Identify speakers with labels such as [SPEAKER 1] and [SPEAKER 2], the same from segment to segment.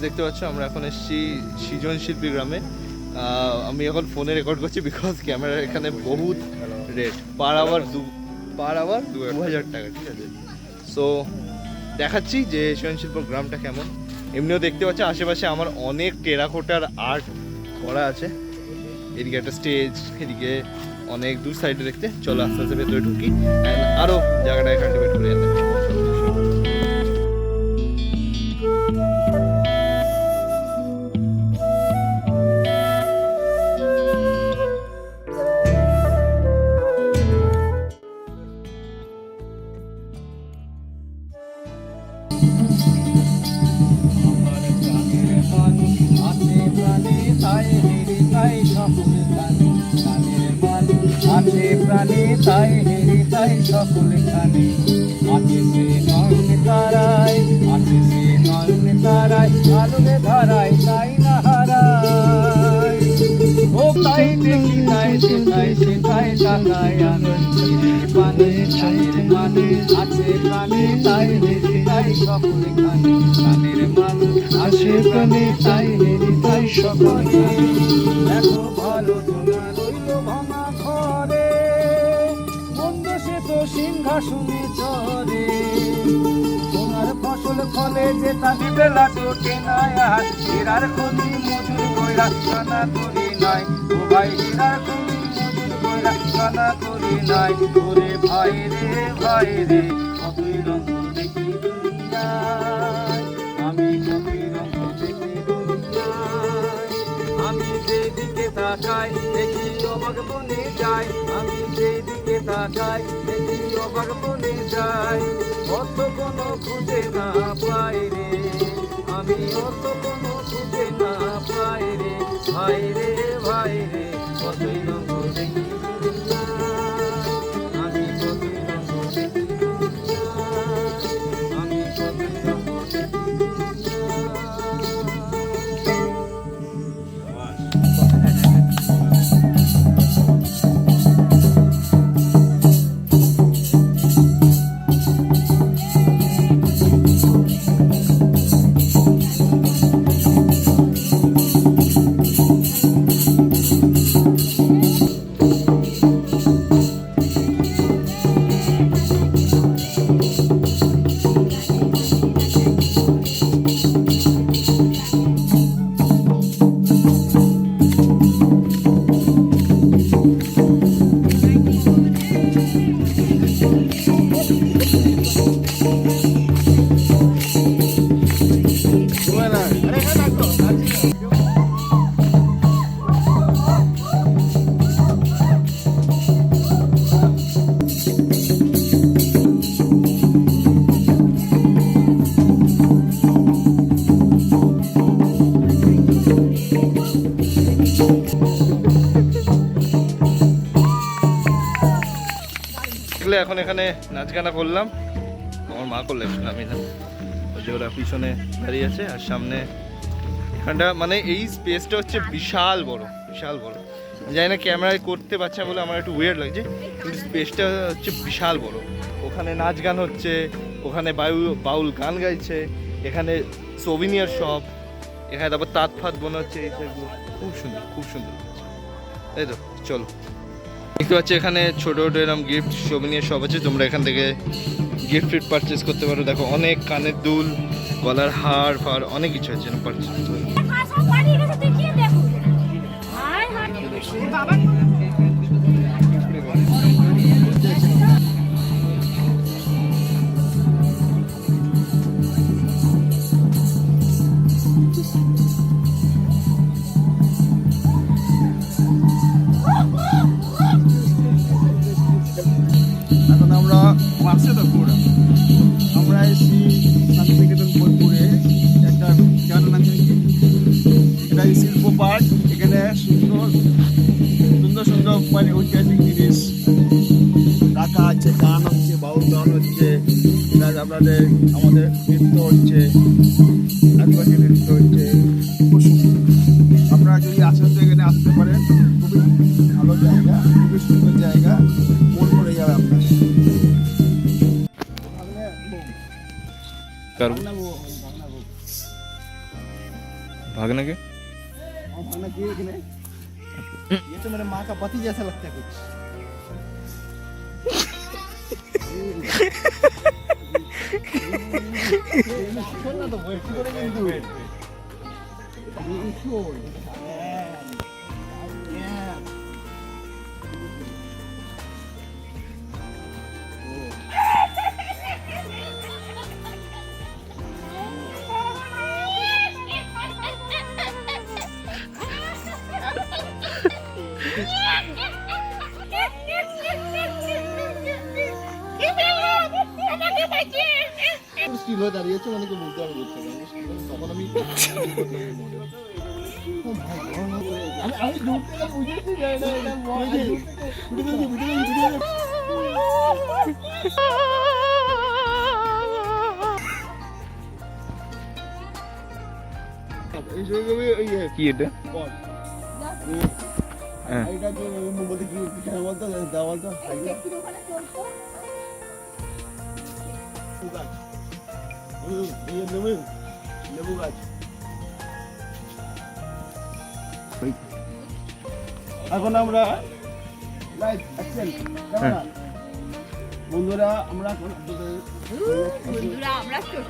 [SPEAKER 1] দেখতে পাচ্ছ আমরা এখন এসেছি সৃজনশিল্পী গ্রামে। আমি এখন ফোনে রেকর্ড করছি বিকজ ক্যামেরার এখানে বহুত রেট, পার আওয়ার 2000 টাকা, ঠিক আছে। সো দেখাচ্ছি যে সৃজনশিল্প গ্রামটা কেমন। এমনিও দেখতে পাচ্ছ আশেপাশে আমার অনেক টেরাকোটার আর্ট করা আছে। এদিকে একটা স্টেজ, এদিকে অনেক দূর সাইডে দেখতে। চলো আস্তে আস্তে ভেতরে ঢুকি অ্যান্ড আরও জায়গাটায় কাল্টিভেট করে আনতে।
[SPEAKER 2] আছে প্রাণী তাই হেরি তাই সকলখানে, আছে সে নয়ন তারায়, আছে সে নয়ন তারায়, আলোরে ধরায় তাই না হারায়। ও তাই দেখি তাই সেটাই সেটাই তাকায় আনন্দের পানে চাঁদের মানে, আছে প্রাণী তাই হেরি তাই সকলখানে, প্রাণের মানুষ আছে প্রাণী তাই হেরি তাই সকলখানে। দেখো ভালো তোমার রইল ভাঙা ঘরে, মন্দ সে তো সিংহাসনে চরে, তোমার ফসল ফলে যে তা বেলা চোটে নাই, আর হীরার খনি মজুর কইরা কানা করি নাই, ও ভাই হীরার খনি মজুর কইরা কানা করি নাই। ওরে ভাই রে কতই রঙ দেখি দুনিয়ায়, আমি কতই রঙ দেখি দুনিয়ায়, আমি যেদিকে তাকাই দেখি অবাক বনে যাই, আমি যেদিকে তাকাই দেখি অবাক বনে যাই। অত কোনো খুঁজে না পাই রে, আমি অত কোনো খুঁজে না পাই রে, ভাই রে কতই রঙ দেখি দুনিয়ায়, আমি কতই রঙ দেখি দুনিয়ায়, আমি কতই রঙ দেখি
[SPEAKER 1] এখন এখানে নাচ গানা করলাম, আমার মা করলে, আমি না, ওই যে ওরা পিছনে দাঁড়িয়ে আছে। আর সামনে এখানটা মানে এই স্পেসটা হচ্ছে বিশাল বড়, বিশাল বড়। জানি না ক্যামেরায় করতে পারছি না বলে আমার একটু ওয়েয়ার্ড লাগছে, কিন্তু স্পেসটা হচ্ছে বিশাল বড়। ওখানে নাচ গান হচ্ছে, ওখানে বাউল গান গাইছে, এখানে সোভিনিয়ার শপ, এখানে তারপর তাঁত ফাত বোনা হচ্ছে, এই সাইডগুলো খুব সুন্দর, খুব সুন্দর। তাই তো চলো, দেখতে পাচ্ছি এখানে ছোটো ছোটো এরকম গিফট সোভিনিয়ার শপ আছে, তোমরা এখান থেকে গিফট পারচেস করতে পারো। দেখো অনেক কানের দুল, গলার হার ফার অনেক কিছু আছে পারচেস করতে পারো।
[SPEAKER 2] আমরা এসেছি শান্তিনিকেতন বোলপুরে একটা গার্ডেন আছে, এটা শিল্প পার্ক। এখানে সুন্দর সুন্দর সুন্দর মানে ঐতিহাসিক জিনিস হচ্ছে, প্লাস আপনাদের আমাদের নৃত্য হচ্ছে, আদিবাসী নৃত্য হচ্ছে। খুব সুন্দর। আপনারা যদি আসেন তো এখানে আসতে পারেন, খুবই ভালো জায়গা, খুবই সুন্দর জায়গা, মন ভরে যাবে আপনার।
[SPEAKER 1] भागना के
[SPEAKER 2] ये तो मेरे माँ का पति जैसा लगता है कुछ। छोड़ना तो वेट करेंगे तो স্টিল হয়ে দাঁড়িয়েছে, অনেকে বলতে হবে বুঝতে পারবে তখন আমি আমি দূর থেকে বুঝেছি যাই না এটা
[SPEAKER 1] কি এটা হ্যাঁ
[SPEAKER 2] এটা কি বলতে কি কেন বলতো দা বলতো লেবু গাছ। এখন আমরা লাইভ অ্যাকশন ক্যামেরা বন্ধুরা আমরা এখন
[SPEAKER 3] বন্ধুরা আমরা ছোট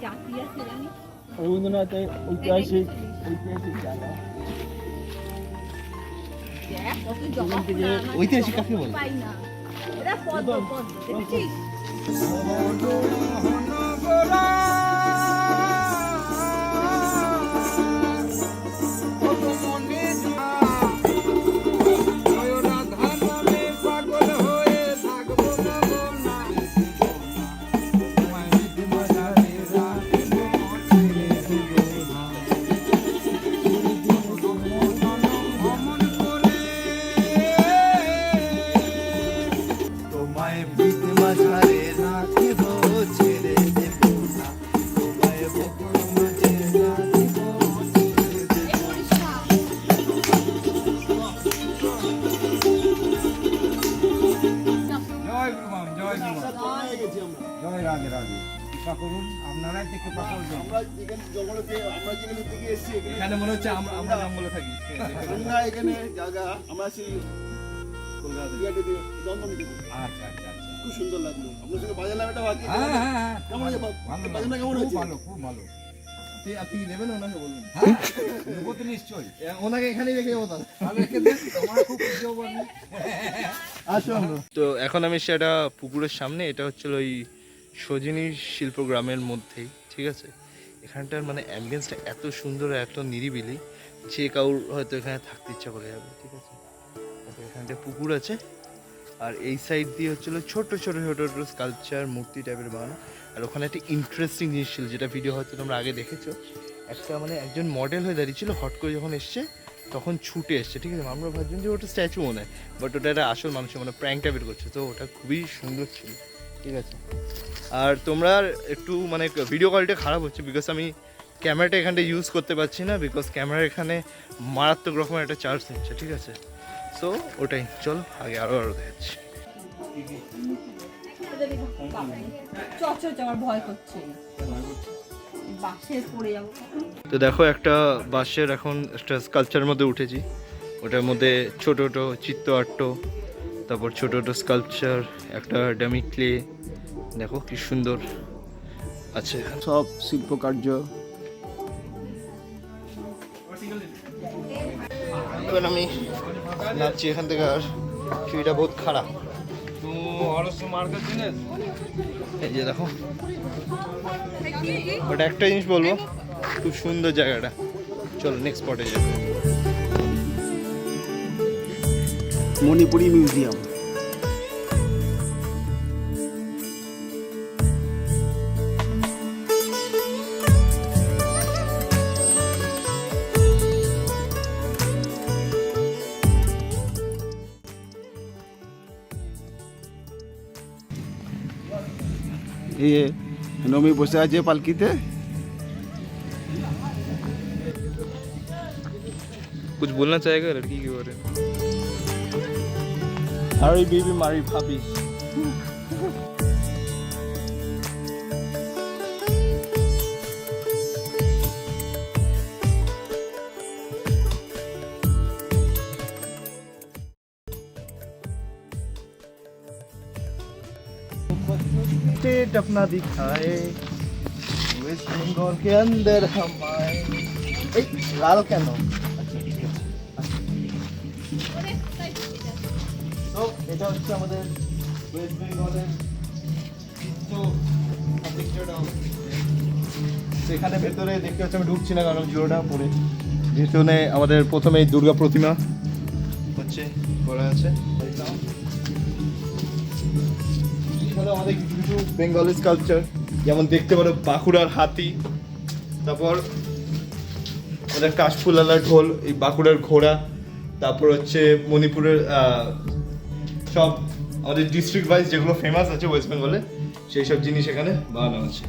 [SPEAKER 3] জাতি আছে জানি
[SPEAKER 2] রবীন্দ্রনাথ ঐতিহাসিক জায়গা।
[SPEAKER 3] দেখ কত জমা ফুল
[SPEAKER 2] ঐতিহাসিক কাকে বলে?
[SPEAKER 3] পাই না এটা পদ্ম দেখেছিস
[SPEAKER 1] এখানে মনে হচ্ছে আমরা জঙ্গলে থাকি
[SPEAKER 2] এখানে জায়গা আমরা সেই আচ্ছা খুব সুন্দর লাগলো আপনার সঙ্গে বাজালাম এটা বাকি। কেমন বাজানো কেমন হচ্ছে? ভালো, খুব ভালো। আপনি কি নেবেন ওনাকে বলুন? নেবো তো নিশ্চয়ই। ওনাকে এখানেই রেখে যাবো তাহলে।
[SPEAKER 1] তো এখন আমি সেটা পুকুরের সামনে, এটা হচ্ছিল ওই সজিনী শিল্প গ্রামের মধ্যেই, ঠিক আছে। এখানটার মানে অ্যাম্বিয়েন্সটা এত সুন্দর, এত নিরিবিলি, যে কাউর হয়তো এখানে থাকতে ইচ্ছা করে যাবে, ঠিক আছে। এখানটা পুকুর আছে, আর এই সাইড দিয়ে হচ্ছিল ছোট ছোট ছোট ছোট স্কাল্পচার মূর্তি টাইপের বানানো। আর ওখানে একটা ইন্টারেস্টিং জিনিস ছিল, যেটা ভিডিও হয়তো তোমরা আগে দেখেছো। একটা মানে একজন মডেল হয়ে দাঁড়িয়েছিল, হট করে যখন এসছে তখন ছুটে এসছে, ঠিক আছে। আমরা ভাবছিলাম যে ওটা স্ট্যাচু মনে হয়, বাট ওটা একটা আসল মানুষের মানে প্র্যাঙ্ক টাইপের করছে, তো ওটা খুবই সুন্দর ছিল, ঠিক আছে। আর তোমরা একটু মানে ভিডিও কোয়ালিটি খারাপ হচ্ছে, বিকজ আমি ক্যামেরাটা এখানটা ইউজ করতে পারছি না, বিকজ ক্যামেরা এখানে মারাত্মক রকমের একটা চার্জ নিচ্ছে, ঠিক আছে। সো ওটাই, চল আগে আরও দেখাচ্ছি।
[SPEAKER 3] আমার ভয় করছে বাসে পড়ে যাবো।
[SPEAKER 1] তো দেখো একটা বাঁশের এখন একটা স্কাল্পচারের মধ্যে উঠেছি, ওটার মধ্যে ছোট ছোট চিত্ত আট্ট, তারপর ছোট ছোট স্কাল্পচার, একটা ডামি ক্লে, দেখো কি সুন্দর আছে
[SPEAKER 2] সব শিল্পকার্য।
[SPEAKER 1] এবার আমি নাচছি এখান থেকে, আর সিঁড়িটা বহুত খারাপ। এই যে দেখো, বাট একটা জিনিস বলবো, খুব সুন্দর জায়গাটা। চলো নেক্সট স্পটে যাবো।
[SPEAKER 2] মণিপুরি মিউজিয়াম।
[SPEAKER 4] ये नवमी बसे আছে পালকিতে।
[SPEAKER 1] कुछ बोलना चाहेगा लड़की के बारे में? हमारी बीबी हमारी भाभी। स्टेट अपना दिखाए वेस्ट बंगाल के अंदर हम आए। लाल কেন? তো এটা হচ্ছে আমাদের ওয়েস্ট বেঙ্গলের সেখানে ভেতরে দেখতে হচ্ছে আমি ঢুকছি না কারণ জুড়োটা পরে ভেতরে আমাদের প্রথমে এই দুর্গা প্রতিমা হচ্ছে করা আছে। এখানে আমাদের কিছু কিছু বেঙ্গলি স্কাল্পচার যেমন দেখতে পারো বাঁকুড়ার হাতি, তারপর আমাদের কাশফুলালার ঢোল, এই বাঁকুড়ার ঘোড়া, তারপর হচ্ছে মণিপুরের সব আমাদের ডিস্ট্রিক্ট ওয়াইজ যেগুলো ফেমাস আছে ওয়েস্ট বেঙ্গলে সেই সব জিনিস এখানে বানানো আছে।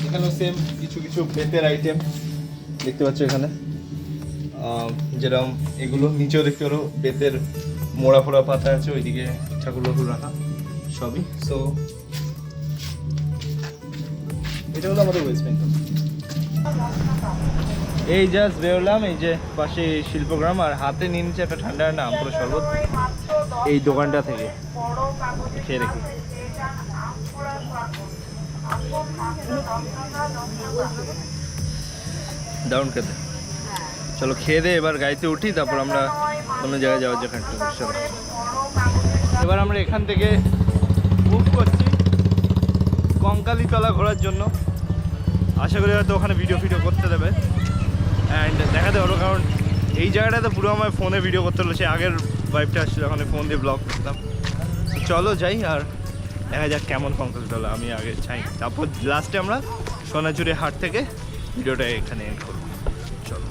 [SPEAKER 1] এখানেও সেম কিছু কিছু বেতের আইটেম দেখতে পাচ্ছ এখানে, যেরকম এগুলো নিচেও দেখতে পারো বেতের মোড়া ফোড়া পাতা আছে, ওইদিকে ঠাকুর বাকুর রাখা সবই। সো এটা হলো আমাদের ওয়েস্ট বেঙ্গল। এই জাস্ট বেরোলাম, এই যে পাশে শিল্পগ্রাম, আর হাতে নিয়ে নিচ্ছে একটা ঠান্ডা ঠান্ডা আমপুরা শরবত এই দোকানটা থেকে, খেয়ে রেখে দারুণ খেতে। চলো খেয়ে দে, এবার গাড়িতে উঠি, তারপর আমরা অন্য জায়গায় যাওয়ার যেখানে। চলো এবার আমরা এখান থেকে মুভ করছি কঙ্কালীতলা ঘোরার জন্য। আশা করি হয়তো ওখানে ভিডিও করতে দেবে অ্যান্ড দেখাতে পারবো, কারণ এই জায়গাটাতে পুরো আমার ফোনে ভিডিও করতে হলো। সে আগের ভাইবটা আসছিল, ওখানে ফোন দিয়ে ব্লগ করতাম। চলো যাই আর দেখা যাক কেমন কঙ্কালীতলা, আমি আগে চাই। তারপর লাস্টে আমরা সোনাঝুরি হাট থেকে ভিডিওটা এখানে এন্ড করবো। চলো।